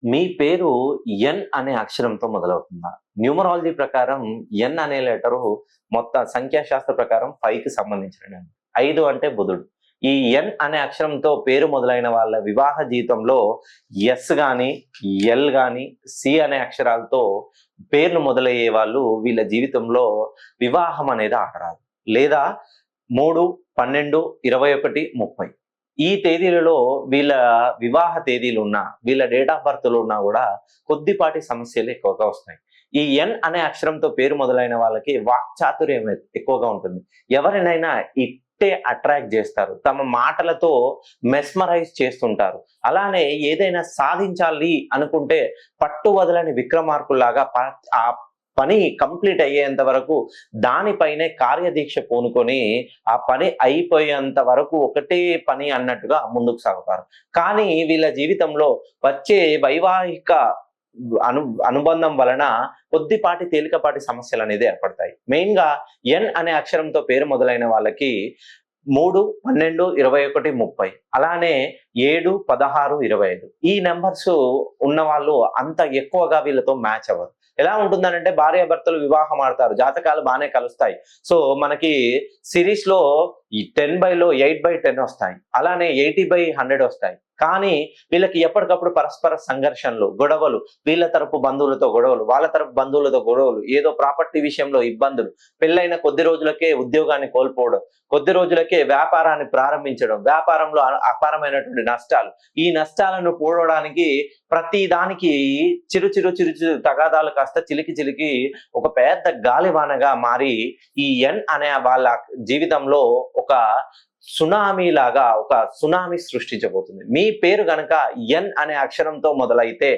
మీ పేరు ఎన్ అనే అక్షరంతో మొదలవుతుందా? న్యూమరాలజీ ప్రకారం ఎన్ అనే లెటరు మొత్తం సంఖ్యాశాస్త్ర ప్రకారం 5కి సంబంధించినది. 5 అంటే బుధుడు. ఈ ఎన్ అనే అక్షరంతో పేరు మొదలైన వాళ్ళ వివాహ జీవితంలో ఎస్ గాని, ఎల్ గాని, సి అనే అక్షరాలతో పేర్లు మొదలయ్యే వాళ్ళు వీళ్ళ జీవితంలో వివాహం అనేది ఆటరాదు. లేదా 3, 12, 21, 30 ఈ తేదీలలో వీళ్ళ వివాహ తేదీలున్నా, వీళ్ళ డేట్ ఆఫ్ బర్త్‌లు ఉన్నా గూడా కొద్దిపాటి సమస్యలు ఎక్కువగా వస్తాయి. ఈ ఎన్ అనే అక్షరంతో పేరు మొదలైన వాళ్ళకి వాక్చాతుర్యం ఎక్కువగా ఉంటుంది. ఎవరినైనా ఇట్టే అట్రాక్ట్ జేస్తారు. తమ మాటలతో మెస్మరైజ్ చేస్తుంటారు. అలానే ఏదైనా సాధించాలి అనుకుంటే పట్టు వదలని విక్రమార్కుల్లాగా ఆ పని కంప్లీట్ అయ్యేంత వరకు దానిపైనే కార్యదీక్ష పూనుకొని ఆ పని అయిపోయేంత వరకు ఒకటే పని అన్నట్టుగా ముందుకు సాగుతారు. కానీ వీళ్ళ జీవితంలో వచ్చే వైవాహిక అను అనుబంధం వలన కొద్దిపాటి తేలికపాటి సమస్యలనేది ఏర్పడతాయి. మెయిన్‌గా ఎన్ అనే అక్షరంతో పేరు మొదలైన వాళ్ళకి 3, 12, 21, 30 అలానే 7, 16, 25 ఈ నంబర్స్ ఉన్నవాళ్ళు అంత ఎక్కువగా వీళ్ళతో మ్యాచ్ అవ్వరు. ఎలా ఉంటుందనంటే భార్యాభర్తలు వివాహం ఆడతారు. జాతకాలు బానే కలుస్తాయి. సో, మనకి సిరీస్‌లో ఈ 10/లో 8/10 వస్తాయి. అలానే 80/100 వస్తాయి. కానీ వీళ్ళకి ఎప్పటికప్పుడు పరస్పర సంఘర్షణలు, గొడవలు, వీళ్ళ తరపు బంధువులతో గొడవలు, వాళ్ళ తరపు బంధువులతో గొడవలు, ఏదో ప్రాపర్టీ విషయంలో ఇబ్బందులు, పెళ్లైన కొద్ది రోజులకే ఉద్యోగాన్ని కోల్పోవడం, కొద్ది రోజులకే వ్యాపారాన్ని ప్రారంభించడం, వ్యాపారంలో అపారమైనటువంటి నష్టాలు. ఈ నష్టాలను పూడవడానికి ప్రతి దానికి చిరు తగాదాలు కాస్త చిలికి ఒక పెద్ద గాలివానగా మారి ఈ ఎన్ అనే వాళ్ళ జీవితంలో ఒక సునామీ లాగా ఒక సునామీ సృష్టించబోతుంది. మీ పేరు గనక ఎన్ అనే అక్షరంతో మొదలైతే